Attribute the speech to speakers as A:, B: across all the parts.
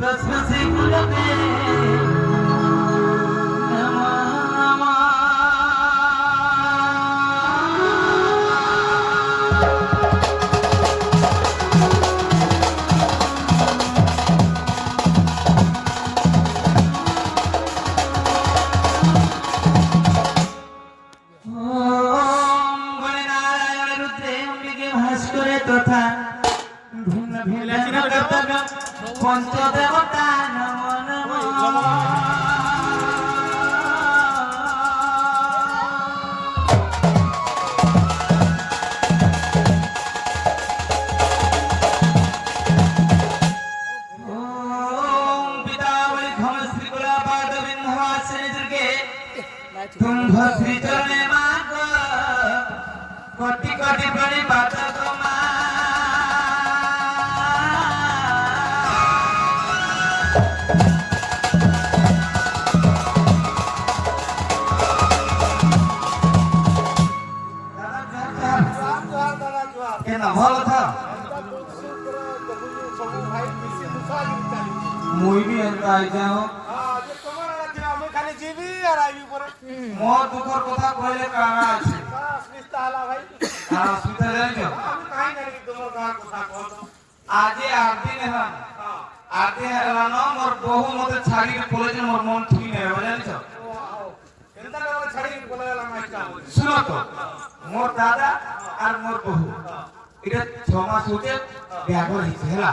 A: बसबसी गुलबे तथा भिन्न भिन्न कर्तव्य पंचदेवता नमो नमः ओम पितामही घम श्री कुलापाद विंध्यवासिनी दुर्गे तुम्भ श्री चरणे माग कोटि कोटि प्रणिपात कमा ভালো থা মুই भी আই যাও
B: যে তোমার আছে আমি খালি জিবি আর আইবি পরে
A: মোর দুঃখর কথা কইলে কারা আছে
B: আসলিস্তা হালা ভাই
A: আর সুতে যাইছো
B: আমি কাই জানি তোমার কথা কত
A: আজি 8 দিন হল 8 দিন হল মোর বহু মতে ছাড়ি পড়েছে মোর মন ঠিক নেই বুঝাইছো
B: এন্তা করে ছাড়ি বলে গেলাম আজকে
A: শুনো তো মোর দাদা আর মোর বহু এটা 6 মাস হতে বিয়া করেছে হেলা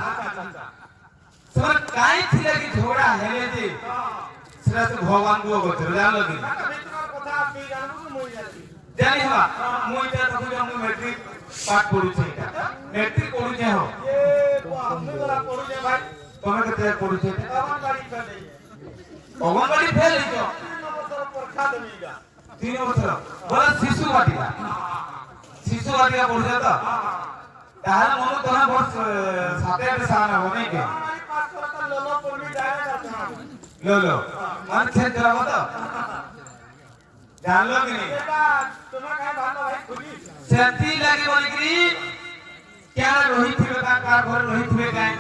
A: তোমার কাই ছিলে কি ঝগড়া হেলে যে সেটা তো ভগবান গো করতে জানো কি
B: ভিতর কথা আপনি জানবো মই জানি
A: জানি হবা মুইটা তখন আমি ম্যাট্রিক পাঠ পড়ুছে এটা ম্যাট্রিক পড়ুছে হো
B: এ আমি বলা পড়ুছে ভাই
A: তুমি কেতে পড়ুছে
B: আমার বাড়ি ফেলে
A: অঙ্গনবাড়ি ফেল দিছ
B: 3 বছর পরীক্ষা দেবিগা
A: 3 বছর বলা শিশু বাটিকা পড়ুছে তো তাহলে মনে তোমার বর্ষ 7 সামনে হবে নাকি
B: আমার 5 বছর ললো পড়বি ডাইরেক্ট আছে
A: লো মান ছে যাবো তো জানলো কি নি
B: এটা তোমার কাছে ভালো ভাই খুবই
A: সেতি লাগি বলিকি কেন রোহিত থিবে কার ঘরে রোহিত থিবে কাই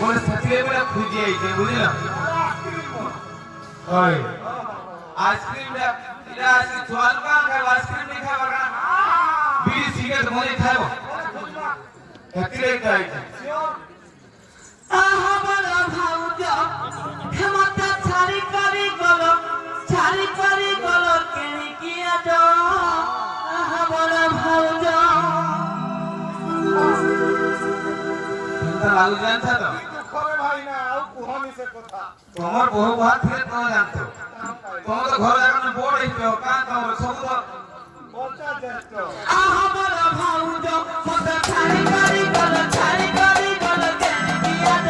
A: বলে সেতি বলে খুঁজি আইছে বুঝিলা ওই আইসক্রিম এটা আছে জল কা খাই আইসক্রিম নি খাইবা না বিড়ি সিগারেট মনে খাইবো এতিলে খাইছে আহা বলা ভাউজ হেমতা ছাড়ি করি গল কেনি কি আজ আহা বলা ভাউজ চিন্তা লাগু জানছা তো
B: করে ভাই না আউ কুহানি সে কথা
A: তোমার বহু ভাত থেকে তো জানতো তোমার তো ঘর এখন বড় হইতো কান তোমার সব তো
B: বলছা যেত
A: আহা বলা ভাউজ মতা ছাড়ি করি গল কেনি কি আজ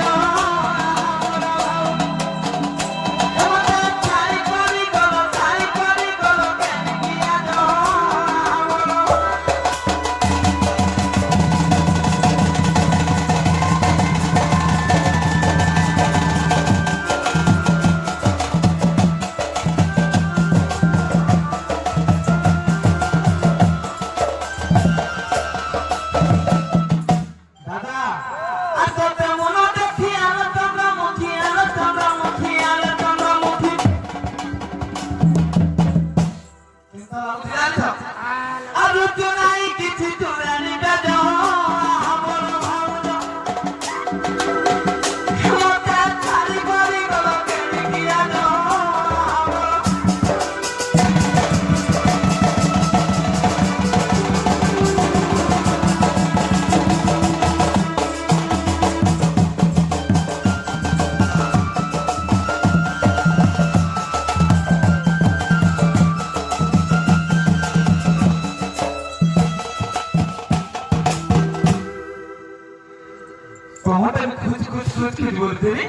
A: कुछ बोलते नहीं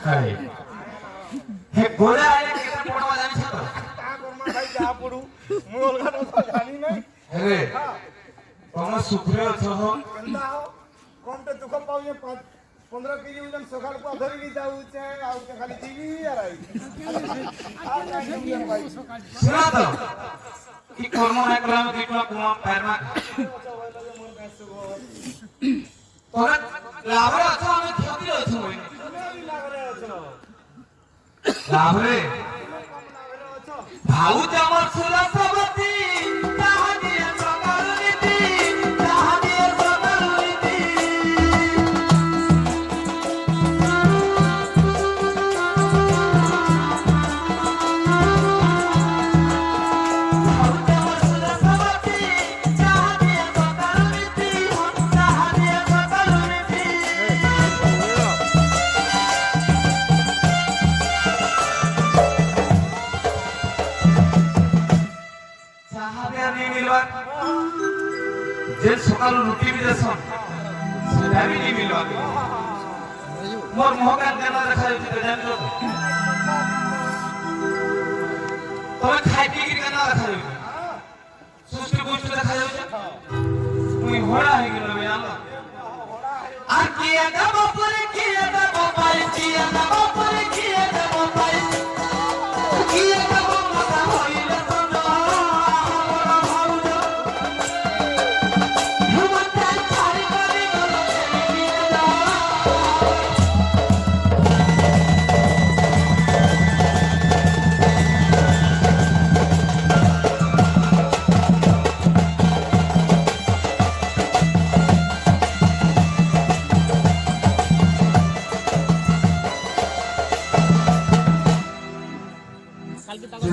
A: हाय हे गोला आले केटा पोडवा जानि छ त
B: ता गरमा भाई जा पडु मु अलगा तो जानी नै
A: अरे तम सुखरे छ हो
B: केंदा हो कोमटे दुख पाउजे 15 केजी वजन सकाळ को धरी नी जाऊ छे आउ के खाली जीवी यार आई आ जाई भाई
A: सुना तो की कर्म ना करम की कुमा पैरमा ତମେ ଲାଭରେ ଅଛ ଆମେ କ୍ଷତିରେ ଅଛୁ ଭାଇ
B: ତୁମେ ବି ଲାଭରେ ଅଛ
A: ଲାଭରେ
B: ତୁମେ କମ ଲାଭରେ ଅଛ
A: ଭାଉଜ ମୋର ସୁରସବତୀ ତାହା ଦିଏ ସକାଳୁ ନୀତି ତାହା ଦିଏ ସକାଳୁ ନୀତି ଭାଉଜ ମୋର ସୁରସବତୀ ତାହା ଦିଏ ସକାଳୁ ନୀତି ତାହା ଦିଏ ସକାଳୁ ନୀତି ସାହାବିଆ ନି ମିଲବା ଯେ ସକାଳୁ ରୁଟି ବି ଦେସନ୍ ସେଟା ବି ନି ମିଲବା ମୋର ମୁହଁ କେନା ଦେଖାଯାଉଛି ତ ଜାଣିଛ ତ ତମେ ଖାଇ ପିଇକି କେନା ଦେଖାଯାଉଛି ସୁଷ୍ଟି ପୁଷ୍ଟି ଦେଖାଯାଉଛି ମୁଇଁ ହଡ଼ା ହେଇଗଲ ବେ ଆଲ আর কিয়ে দেব পরে কিয়ে দেব পাই কিয়ে দেব পরে কিয়ে দেব পাই কিয়ে দেব মাথা হইলে তো না আমরা ভাউজ ঘুমতে ছাড়ি করে গেল কিয়ে দাও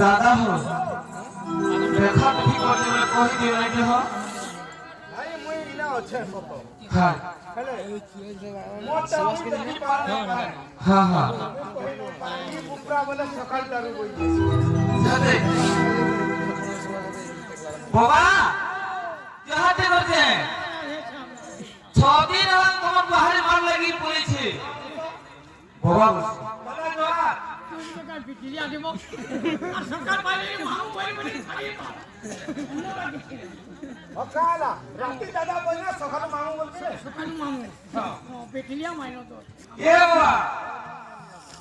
A: दादा हो देखा देखी करते बोले कही दियो नहीं हो
B: ଭାଇ ମୁଇଁ ଇନା ଅଛେ ସତ
A: हां
B: ହେଲେ ମୋଟା ମୁଇଁ ଦେଖି ପାରେ
A: हां हां
B: ଇ ବୁପରା ବୋଲେ ସକାଳ ତାରୁ ବଇଛି
A: जाते बाबा जहाते करते 6 दिन हम तुम बाहर मार लगी पुलिस बाबा बस
B: দাদা জোয়া
C: সরকার বিক্রিয়া দেব আর সরকার পাইলে মাও বলি বলি ছাড়িয়ে পাও
B: অকালা রাতি দাদা বইনা সকাল মামু বলছে
C: সরকার মামু বিক্রিয়া মাইনো তো
A: ये बाबा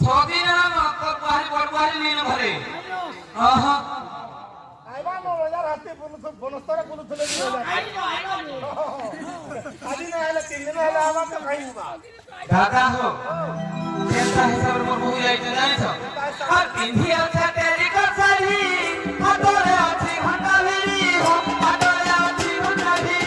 A: 6 दिन हम बाहर बाहर नहीं न भरे हां हां
B: আইবা নো বাজার হাতে বনস্তরে বলুଥିଲେ নি বাজার
C: আইলো আইলো
B: আদি না হলে 3 দিন হলে আবার তো খাইবা
A: दादा हो केता हिसाब मोर बहु जाई त जानि छ आ पिंधी अच्छा तेरी कसारी हातरे अछि घंटाली हो हातरे अछि घंटाली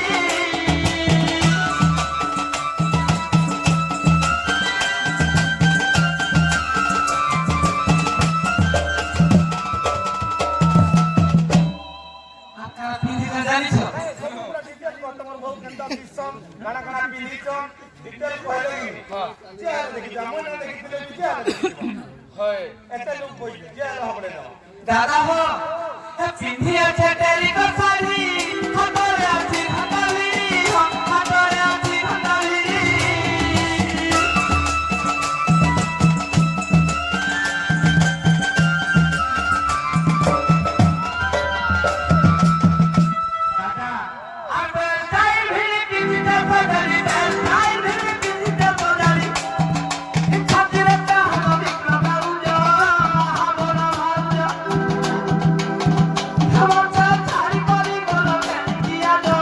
A: आका पिंधी त जानि छ
B: ସବୁଗୁଡା ଡିଟେଲ କହ ତମର ବହୁତ କେନ୍ତା ପିସନ୍ କାଣା କାଣା ପିନ୍ଧିଛନ୍ ଡିଟେଲ କହିଲେ କି ଚେୟାର ଦେଖିଛ ମୁଁ ନା ଦେଖିଥିଲେ ଚେୟାର ଦେଖିବ হয় এতে লোক বইছে চেয়ার হবে না
A: दादा हो ए पिंधी अच्छा तेरी कसारी हातरे अछि घंटाली हो हातरे अछि घंटाली दादा आबे टाइम भी किसी बदली टाइम भी किसी बदली इन खातिर का हम विक्रम भाऊजा हमरा भाऊजा हम छाड़ी करी गलो किया दो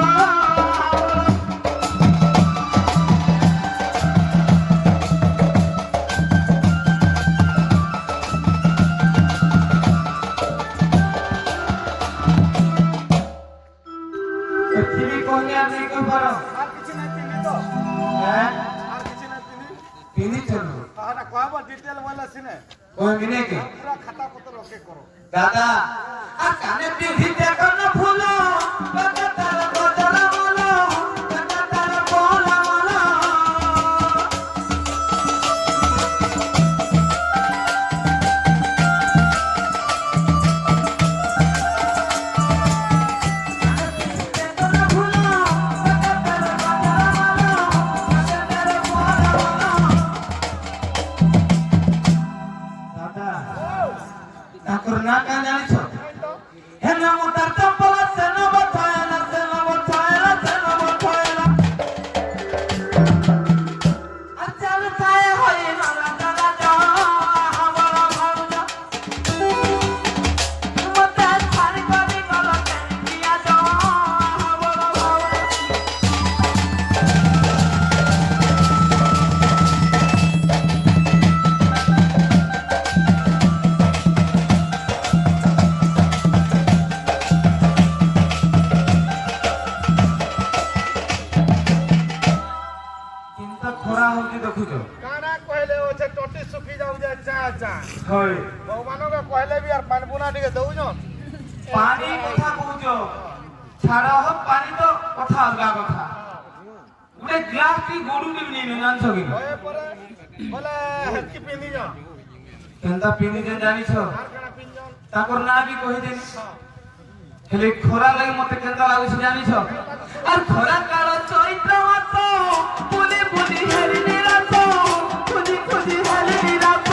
A: पृथ्वी कन्या नहीं कर पारो
B: আর কিছু না পিন্ধি তো
A: हैं
B: আর কিছু না পিন্ধি
A: पिनी चलो
B: তাহলে কয়বা ডিটেল বলা সিনে
A: कोई मिले के
B: পুরা খাতা পত্র ওকে করো
A: दादा आ काने पिंधी देखो न फूलो कता तार बदला बोलो कता तार बोला बोलो देखो न फूलो कता तार बदला बोलो कता तार बोला बोलो दादा ठाकुर ना का जानि छ हे नाम तार चंपल से न बचायला से न बचायला से न बचायला अचल काय होई ना दादा जा हमरा भाऊजा मते छाड़ करी गलो किया जा हमरा भाऊजा হয়
B: ভগবানকে কইলে বি আর পানি পুনা টিকে দউছন
A: পানি কথা কହୁଛ ছাড়া হোক পানি তো কথা অলগা কথা ଗୋଟେ ଗ୍ଲାସ ଟି ଗୋଡୁ ଟି ନେଇ ଜାଣିଛ କି
B: হয়ে পরে বলে হেতকি পিন্দিছন
A: କେନ୍ତା ପିନ୍ଧିଛେ ଜାଣିଛ
B: আর কেনা পিনছন
A: ତାଙ୍କର ନାଁ ବି କହିଦେନି ହେଲେ ଖରା ଲାଗି ମତେ କେନ୍ତା ଲାଗୁଛି ଜାଣିଛ আর ଖରା କାଳ ଚୈତ୍ର ମାସ ବୁଲି ବୁଲି ହେରି ନିରାଶ ଖୋଜି ଖୋଜି ହେରି ନିରାଶ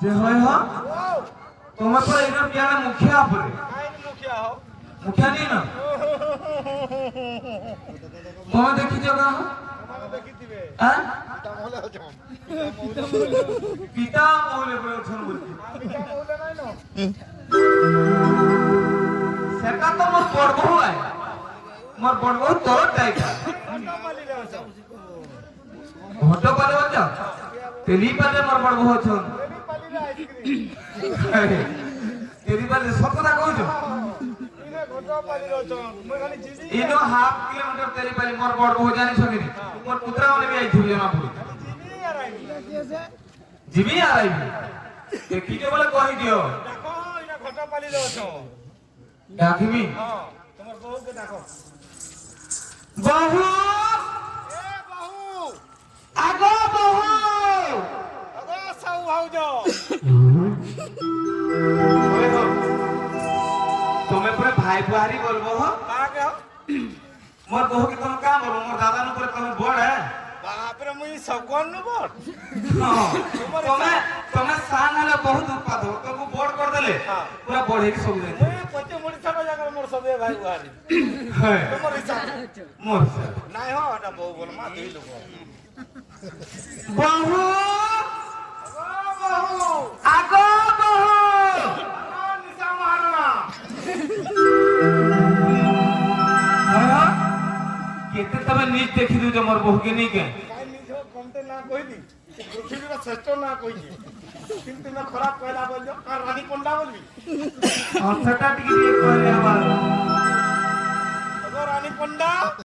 A: যে হয় হ তোমার পরে এগুলো পিয়ানা মুখিয়া পরে
B: কাইন মুখিয়া হও
A: মুখিয়া নেই না তোমার দেখিছ না
B: তোমাকে দেখিতিবে
A: হ্যাঁ
B: তা মহলে হচম
A: পিতা বলে বলছেন বলছি
B: পিতা মহলে নাই ন
A: সেটা তো মোর বড় বউ আয় মোর বড় বউ তোর টাইকা
B: কত মালি রেছ
A: ঘট পালে বলছ তেলি পালে মোর বড় বউ আছন
B: বেবি পালি রে আইসক্রিম
A: তেলি পালে সব কথা কইছ
B: ইনে ঘট পালি রেছ মই খালি জিজি
A: ইনো হাফ কিলোমিটার তেলি পালে মোর বড় বউ জানিছ কি মোর পুত্রা মানে বি আইছি জমা পড়ি
B: জিজি আর আইনি
A: জিবি আর আইবি দেখিছে বলে কই দিও
B: দেখো ইনে ঘট পালি রেছ
A: ডাকিবি
B: হ্যাঁ তোমার বউকে দেখো
A: বহু
B: এ বাহু
A: আগ বহু
B: আগো সাউ ভাউজ
A: তুমি পুরে ভাই বুহারি বলবো হো
B: কাকে হো
A: মোর বহু কি তুমি কাম বলবো মোর দাদা নু পুরে তুমি বড় হ্যাঁ
B: বাপরে মুই সগন নু বট
A: তুমি তুমি সান হলে বহুত উৎপাদ হো তুমি বড় করে দেলে পুরা বড় হেকি সব দেন
B: মুই পচে মুড়ি ছাড় জায়গা মোর সবে ভাই বুহারি
A: হ্যাঁ
B: তোমার হিসাব
A: মোর স্যার
B: নাই হো এটা বউ বল মা দুই লোক
A: বহু
B: বাহু
A: আগ বহু
B: নিশা মারনা
A: কেতে তুমি নিজ দেখি দিও যে মোর বহু কে নি কে
B: কাই নিজ কমতে না কইদি পৃথিবীর শ্রেষ্ঠ না কইছি কিন্তু না খারাপ কইলা বলছো আর রানী কোন্ডা বলবি
A: সেটা টিকে দিয়ে কইলে আবার
B: রানী কোন্ডা